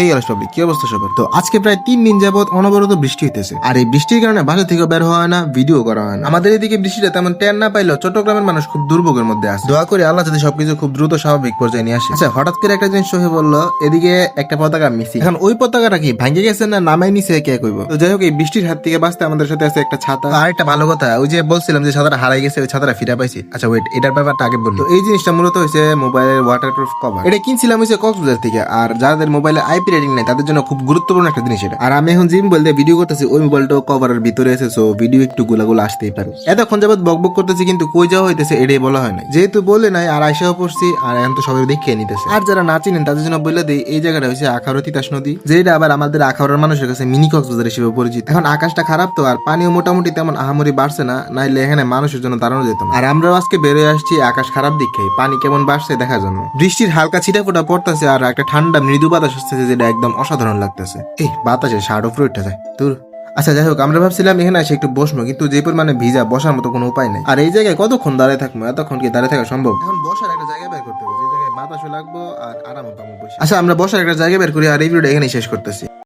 এই আলাস পাবলিক, কি অবস্থা সবার? তো আজকে প্রায় 3 দিন যাবত অনবরত বৃষ্টি হইতেছে, আর এই বৃষ্টির কারণে বাসা থেকে বের হওয়া হয় না, ভিডিও করা হয় না। আমাদের এদিকে বৃষ্টিটা তেমন টের না পাইলেও চট্টগ্রামের মানুষ খুব দুর্ভোগের মধ্যে আছে। দোয়া করি আল্লাহ যদি সবকিছু খুব দ্রুত স্বাভাবিক পর্যায়ে নিয়ে আসে। আচ্ছা, হঠাৎ করে একটা জিনিস চোখে বললো, এদিকে একটা পতাকা মিসিং। এখন ওই পতাকাটা কি ভাঙে গেছে না নামাই নিছে কে কইব? তো যাই হোক, এই বৃষ্টির হাত থেকে বাঁচতে আমাদের সাথে আছে একটা ছাতা। আর একটা ভালো কথা, ওই যে বলছিলাম যে ছাতাটা হারাই গেছে, ওই ছাতাটা ফিরে পাইছি। আচ্ছা ওয়েট, এটার ব্যাপারটা আগে বলি। তো এই জিনিসটা মূলত হয়েছে মোবাইলের ওয়াটারপ্রুফ কভার। এটা কিনছিলাম হয়েছে কক্সবাজার থেকে। আর যাদের মোবাইলে আইপি রেটিং নেই তাদের জন্য খুব গুরুত্বপূর্ণ একটা জিনিস এটা। আর আমি এখন জিম বলতে ভিডিও করতেছি, ওই মোবাইলটা কভারের ভিতরে আছে, সো ভিডিও একটু গোলাগুলো আসতেই পারে। এতক্ষণ যাবত বকবক করতেছি কিন্তু কই যাওয়া হইতেছে এটাই বলা হয় না। যেহেতু বলে নাই আর আইসাও পড়ছি, আর এখন তো সবাই দেখিয়ে নিতেছে। আর যারা না চিনেন তাদের জন্য বলে দিই, এই জায়গাটা হচ্ছে আখাউড়া তিতাস নদী, যেটা আবার আমাদের আখাউড়ার মানুষের কাছে মিনি কক্সবাজার হিসেবে পরিচিত। এখন আকাশটা খারাপ তো, আর পানিও মোটামুটি তেমন আহামরি বাড়ছে না, নাইলে এখানে মানুষের জন্য দাঁড়ানো যেত না। আর আমরাও আজকে বেরোয় আসছি আকাশ খারাপ দিকে পানি কেমন বাড়ছে দেখার জন্য। বৃষ্টির হালকা ছিটাফোঁটা পড়তেছে, আর একটা ঠান্ডা মৃদু বাতাস আসতেছে, যেটা একদম অসাধারণ লাগতেছে। এই বাতাসে শার্ট উপরে উঠে যায় তোর। আচ্ছা যাই হোক, আমরা ভাবছিলাম এখানে এসে একটু বসবো, কিন্তু যে পরিমাণে ভিজা, বসার মতো কোনো উপায় নেই। আর এই জায়গায় কতক্ষণ দাঁড়িয়ে থাকবো? এতক্ষণ কি দাঁড়িয়ে থাকা সম্ভব? এখন বসার একটা জায়গা বের করতে হবে, যে জায়গায় বাতাসও লাগবো আর আরামও পাবো বসে। আচ্ছা, আমরা বসার একটা জায়গা বের করি, আর এই ভিডিওটা এখানেই শেষ করতেছি।